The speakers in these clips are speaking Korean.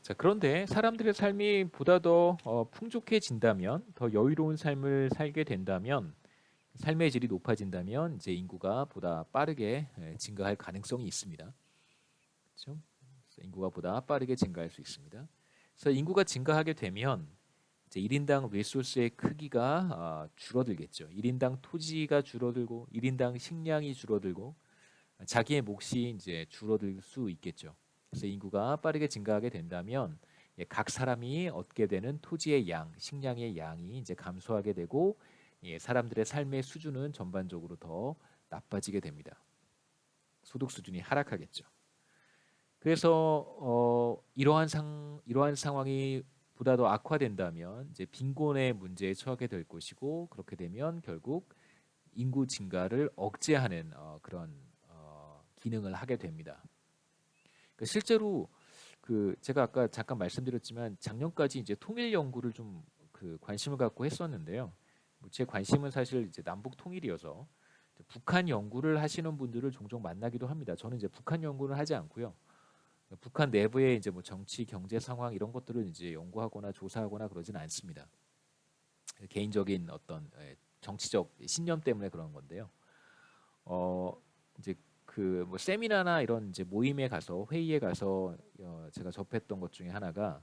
자, 그런데 사람들의 삶이 보다 더 풍족해진다면, 더 여유로운 삶을 살게 된다면, 삶의 질이 높아진다면 이제 인구가 보다 빠르게 증가할 가능성이 있습니다. 그렇죠? 그래서 인구가 보다 빠르게 증가할 수 있습니다. 그래서 인구가 증가하게 되면 이제 1인당 리소스의 크기가 줄어들겠죠. 1인당 토지가 줄어들고 1인당 식량이 줄어들고 자기의 몫이 이제 줄어들 수 있겠죠. 그래서 인구가 빠르게 증가하게 된다면 각 사람이 얻게 되는 토지의 양, 식량의 양이 이제 감소하게 되고 사람들의 삶의 수준은 전반적으로 더 나빠지게 됩니다. 소득 수준이 하락하겠죠. 그래서 이러한 상황이 보다 더 악화된다면 이제 빈곤의 문제에 처하게 될 것이고 그렇게 되면 결국 인구 증가를 억제하는 그런 기능을 하게 됩니다. 그러니까 실제로 그 제가 아까 잠깐 말씀드렸지만 작년까지 이제 통일 연구를 좀 그 관심을 갖고 했었는데요. 제 관심은 사실 이제 남북 통일이어서 북한 연구를 하시는 분들을 종종 만나기도 합니다. 저는 이제 북한 연구는 하지 않고요. 북한 내부의 이제 뭐 정치, 경제 상황 이런 것들을 이제 연구하거나 조사하거나 그러지는 않습니다. 개인적인 어떤 정치적 신념 때문에 그런 건데요. 이제 그 뭐 세미나나 이런 이제 모임에 가서 회의에 가서 제가 접했던 것 중에 하나가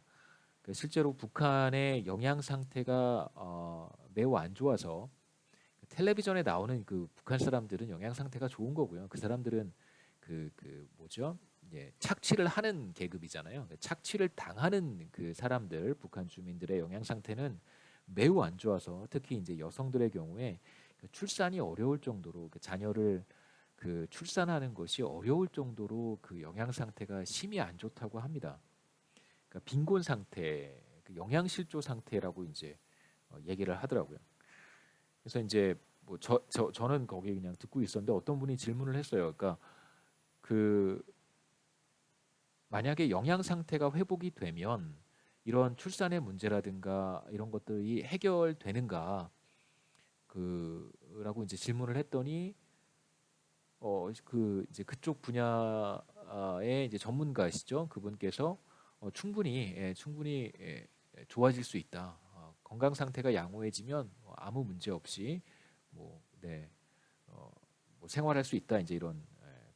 그 실제로 북한의 영양 상태가 매우 안 좋아서 텔레비전에 나오는 그 북한 사람들은 영양 상태가 좋은 거고요. 그 사람들은 그 뭐죠? 예, 착취를 하는 계급이잖아요. 착취를 당하는 그 사람들, 북한 주민들의 영양 상태는 매우 안 좋아서 특히 이제 여성들의 경우에 출산이 어려울 정도로 그 자녀를 그 출산하는 것이 어려울 정도로 그 영양 상태가 심히 안 좋다고 합니다. 그러니까 빈곤 상태, 그 영양실조 상태라고 이제 얘기를 하더라고요. 그래서 이제 뭐 저는 거기 그냥 듣고 있었는데 어떤 분이 질문을 했어요. 그러니까 그 만약에 영양 상태가 회복이 되면 이런 출산의 문제라든가 이런 것들이 해결되는가 그라고 이제 질문을 했더니 그 이제 그쪽 분야의 이제 전문가시죠. 그분께서 충분히 좋아질 수 있다. 건강 상태가 양호해지면 아무 문제 없이 뭐, 네, 뭐 생활할 수 있다. 이제 이런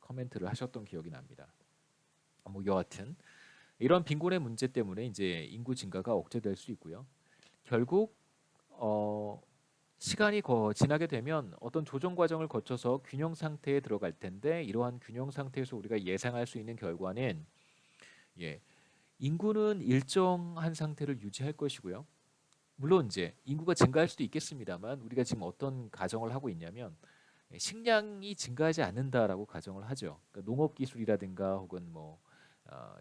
커멘트를 하셨던 기억이 납니다. 뭐 여하튼 이런 빈곤의 문제 때문에 이제 인구 증가가 억제될 수 있고요. 결국 어, 시간이 지나게 되면 어떤 조정 과정을 거쳐서 균형 상태에 들어갈 텐데 이러한 균형 상태에서 우리가 예상할 수 있는 결과는 예, 인구는 일정한 상태를 유지할 것이고요. 물론 이제 인구가 증가할 수도 있겠습니다만 우리가 지금 어떤 가정을 하고 있냐면 식량이 증가하지 않는다라고 가정을 하죠. 그러니까 농업 기술이라든가 혹은 뭐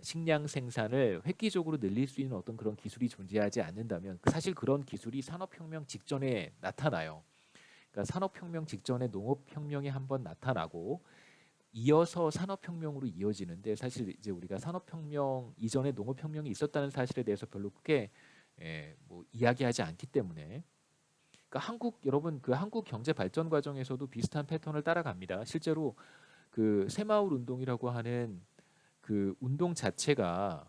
식량 생산을 획기적으로 늘릴 수 있는 어떤 그런 기술이 존재하지 않는다면 사실 그런 기술이 산업혁명 직전에 나타나요. 그러니까 산업혁명 직전에 농업혁명이 한번 나타나고 이어서 산업혁명으로 이어지는데 사실 이제 우리가 산업혁명 이전에 농업혁명이 있었다는 사실에 대해서 별로 크게 뭐 이야기하지 않기 때문에 그러니까 여러분 그 한국 경제 발전 과정에서도 비슷한 패턴을 따라갑니다. 실제로 그 새마을 운동이라고 하는 그 운동 자체가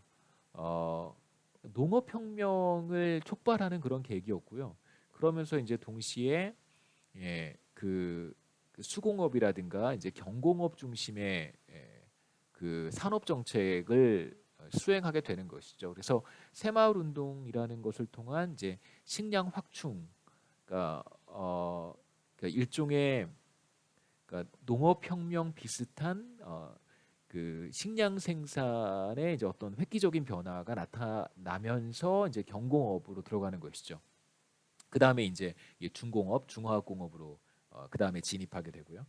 어, 농업혁명을 촉발하는 그런 계기였고요. 그러면서 이제 동시에 그 수공업이라든가 이제 경공업 중심의 그 산업 정책을 수행하게 되는 것이죠. 그래서 새마을 운동이라는 것을 통한 이제 식량 확충, 그러니까 그러니까 일종의 그러니까 농업혁명 비슷한 그 식량 생산의 이제 어떤 획기적인 변화가 나타나면서 이제 경공업으로 들어가는 것이죠. 그 다음에 이제 중공업, 중화학공업으로 그 다음에 진입하게 되고요.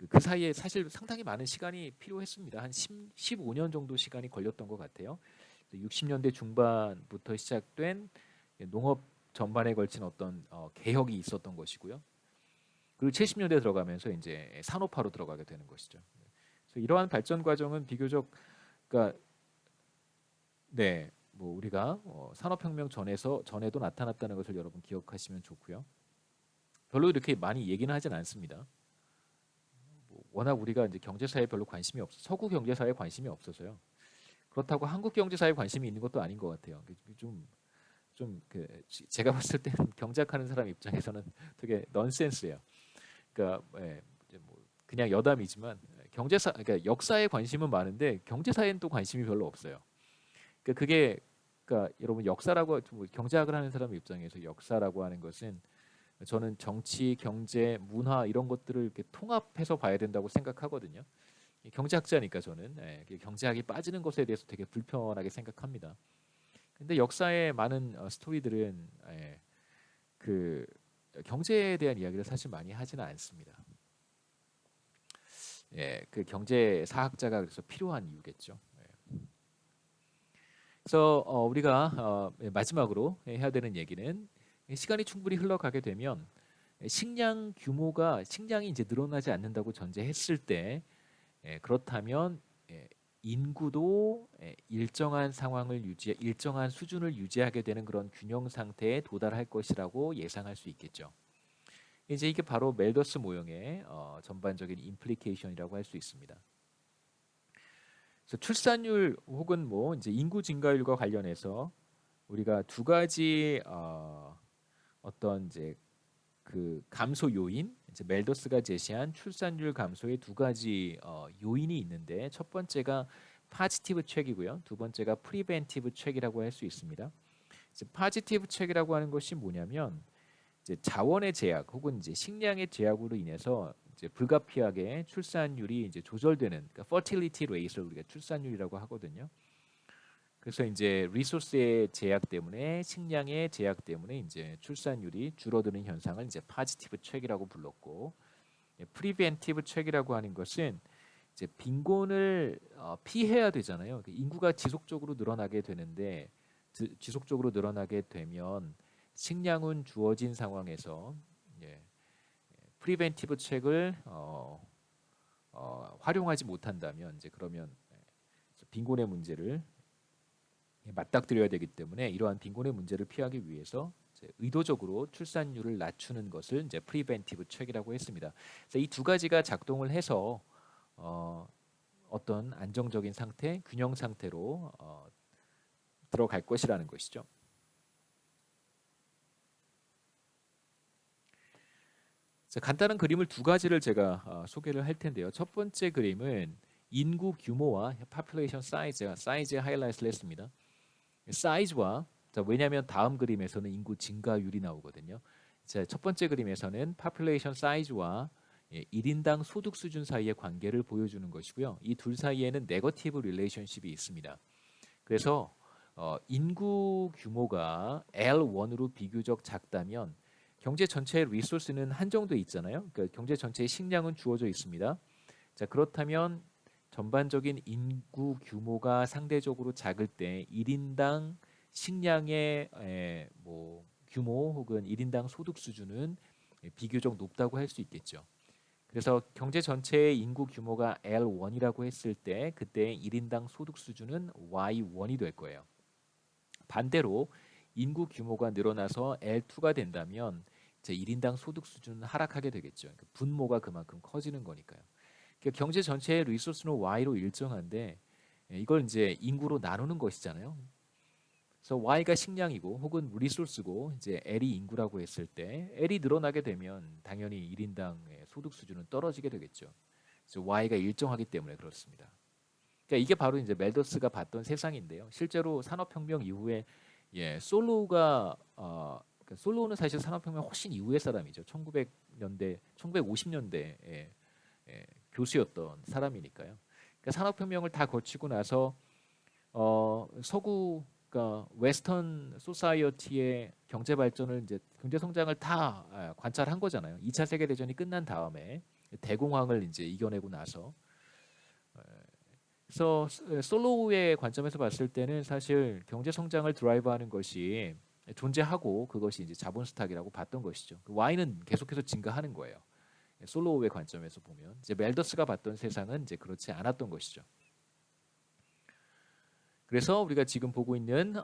그 사이에 사실 상당히 많은 시간이 필요했습니다. 한 15년 정도 시간이 걸렸던 것 같아요. 60년대 중반부터 시작된 농업 전반에 걸친 어떤 개혁이 있었던 것이고요. 그리고 70년대 들어가면서 이제 산업화로 들어가게 되는 것이죠. 그래서 이러한 발전 과정은 비교적 그러니까 네, 뭐 우리가 산업혁명 전에도 나타났다는 것을 여러분 기억하시면 좋고요. 별로 이렇게 많이 얘기는 하진 않습니다. 뭐 워낙 우리가 이제 경제사에 별로 관심이 없어 서구 경제사에 관심이 없어서요. 그렇다고 한국 경제사에 관심이 있는 것도 아닌 것 같아요. 좀 제가 봤을 때는 경제학하는 사람 입장에서는 되게 넌센스예요. 그러니까 이제 뭐 그냥 여담이지만 그러니까 역사에 관심은 많은데 경제사에는 또 관심이 별로 없어요. 그러니까 여러분 역사라고 뭐 경제학을 하는 사람 입장에서 역사라고 하는 것은 저는 정치, 경제, 문화 이런 것들을 이렇게 통합해서 봐야 된다고 생각하거든요. 경제학자니까 저는 경제학이 빠지는 것에 대해서 되게 불편하게 생각합니다. 근데 역사의 많은 스토리들은 그 경제에 대한 이야기를 사실 많이 하지는 않습니다. 그 경제 사학자가 그래서 필요한 이유겠죠. 그래서 우리가 마지막으로 해야 되는 얘기는 시간이 충분히 흘러가게 되면 식량이 이제 늘어나지 않는다고 전제했을 때 그렇다면 인구도 일정한 수준을 유지하게 되는 그런 균형 상태에 도달할 것이라고 예상할 수 있겠죠. 이제 이게 바로 멜더스 모형의 전반적인 임플리케이션이라고 할 수 있습니다. 그래서 출산율 혹은 뭐 이제 인구 증가율과 관련해서 우리가 두 가지 어떤 이제 그 감소 요인, 이제 멜더스가 제시한 출산율 감소의 두 가지 요인이 있는데 첫 번째가 파지티브 책이고요. 두 번째가 프리벤티브 책이라고 할 수 있습니다. 이제 파지티브 책이라고 하는 것이 뭐냐면 이제 자원의 제약 혹은 이제 식량의 제약으로 인해서 이제 불가피하게 출산율이 이제 조절되는 그러니까 fertility rate를 우리가 출산율이라고 하거든요. 그래서 이제 리소스의 제약 때문에 식량의 제약 때문에 이제 출산율이 줄어드는 현상을 이제 파지티브 책이라고 불렀고 프리벤티브 책이라고 하는 것은 이제 빈곤을 피해야 되잖아요. 인구가 지속적으로 늘어나게 되는데 지속적으로 늘어나게 되면 식량은 주어진 상황에서 프리벤티브 책을 활용하지 못한다면 이제 그러면 빈곤의 문제를 맞닥뜨려야 되기 때문에 이러한 빈곤의 문제를 피하기 위해서 의도적으로 출산율을 낮추는 것을 이제 프리벤티브 책이라고 했습니다. 그래서 이 두 가지가 작동을 해서 어떤 안정적인 상태, 균형 상태로 들어갈 것이라는 것이죠. 간단한 그림을 두 가지를 제가 소개를 할 텐데요. 첫 번째 그림은 인구 규모와 population 사이즈의 하이라이트를 했습니다. 사이즈와 왜냐하면 다음 그림에서는 인구 증가율이 나오거든요. 첫 번째 그림에서는 population 사이즈와 1인당 소득 수준 사이의 관계를 보여주는 것이고요. 이 둘 사이에는 네거티브 릴레이션십이 있습니다. 그래서 인구 규모가 L1으로 비교적 작다면 경제 전체의 리소스는 한정돼 있잖아요. 그러니까 경제 전체의 식량은 주어져 있습니다. 자, 그렇다면 전반적인 인구 규모가 상대적으로 작을 때 1인당 식량의 뭐 규모 혹은 1인당 소득 수준은 비교적 높다고 할 수 있겠죠. 그래서 경제 전체의 인구 규모가 L1이라고 했을 때 그때 1인당 소득 수준은 Y1이 될 거예요. 반대로 인구 규모가 늘어나서 L2가 된다면 이제 1인당 소득 수준은 하락하게 되겠죠. 그러니까 분모가 그만큼 커지는 거니까요. 그러니까 경제 전체의 리소스는 Y로 일정한데 이걸 이제 인구로 나누는 것이잖아요. 그래서 Y가 식량이고 혹은 리소스고 이제 L이 인구라고 했을 때 L이 늘어나게 되면 당연히 1인당의 소득 수준은 떨어지게 되겠죠. 그래서 Y가 일정하기 때문에 그렇습니다. 그러니까 이게 바로 이제 멜더스가 봤던 세상인데요. 실제로 산업혁명 이후에 솔로우가 그러니까 솔로우는 사실 산업혁명 훨씬 이후의 사람이죠. 1900년대, 1950년대 교수였던 사람이니까요. 그러니까 산업혁명을 다 거치고 나서 서구 그러니까 웨스턴 소사이어티의 경제 발전을 이제 경제 성장을 다 관찰한 거잖아요. 2차 세계 대전이 끝난 다음에 대공황을 이제 이겨내고 나서 그래서 솔로우의 관점에서 봤을 때는 사실 경제 성장을 드라이브하는 것이 존재하고 그것이 이제 자본 스탁이라고 봤던 것이죠. Y는 계속해서 증가하는 거예요. 솔로우의 관점에서 보면 이제 멜더스가 봤던 세상은 이제 그렇지 않았던 것이죠. 그래서 우리가 지금 보고 있는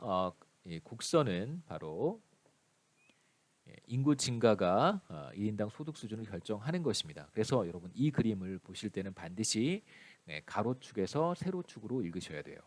곡선은 바로 인구 증가가 1인당 소득 수준을 결정하는 것입니다. 그래서 여러분 이 그림을 보실 때는 반드시 가로축에서 세로축으로 읽으셔야 돼요.